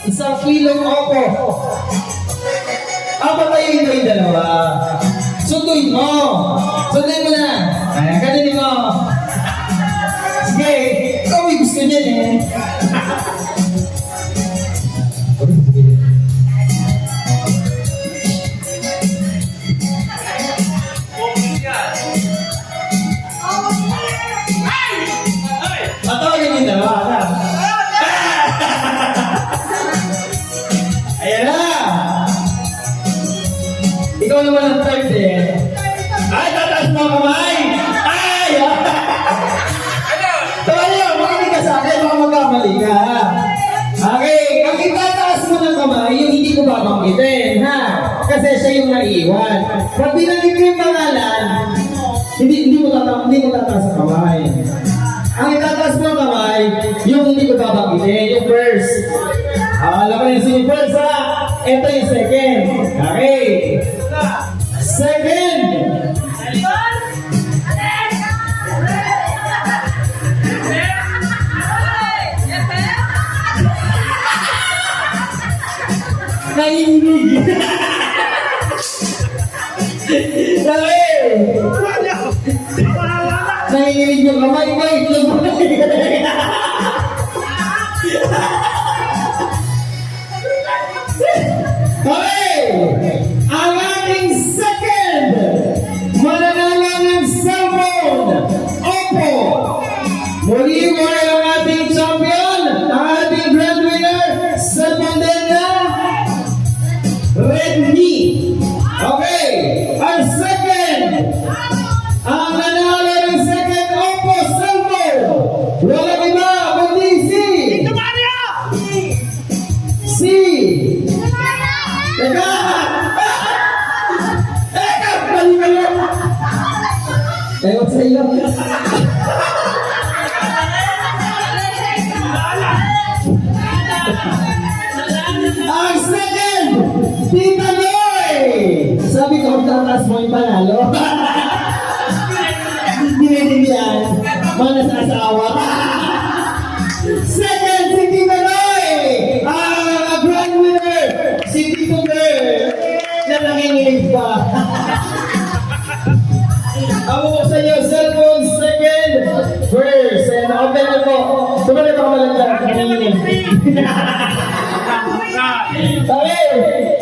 Isang kilong opo. Papatayin ko yung dalawa. Sunduin mo. Sunduin mo na. Ayan, ganun mo. Sige, ikaw may gusto niyan eh. Patawagin yung dalawa na. Ayan na. Ikaw naman ang third eh. Ay, tataas mo ang kamay! Ay! Tama niyo, makinig ka sa akin, baka magkamali ka. Okay, ang itataas mo ng kamay, yung hindi ko babanggitin, ha? Kasi siya yung naiiwan. Pag binanggit ko yung pangalan, hindi mo tataas ang kamay. Ang itataas mo ang kamay, yung hindi ko babanggitin, yung first. Alam mo yung first, ha? Ito yung second. Okay. Second. Nanginginig. Nanginginig yung kamay ko. Okay! Ang ating second mananalo ng cellphone, Oppo. Muli mo ang ating champion, ang ating grand winner, cellphone din na Redmi. Okay! Ang second, ang nanalo ng second Oppo cellphone, walang iba kundi si Teka! Teka! Balik-balik! Ewan sa iyo. Ang second! Tita Noy! Sabi ko, tatas mo yung panalo. Dinidindihan. Mga nasasawa. Second, si Tita Noy! Ang grand winner! Si Tito Girl! Na nanginginig pa. Ako sa iyo, cellphone, second, first. And open na po. Tumalik ako malagdag. Nanginginig. Okay!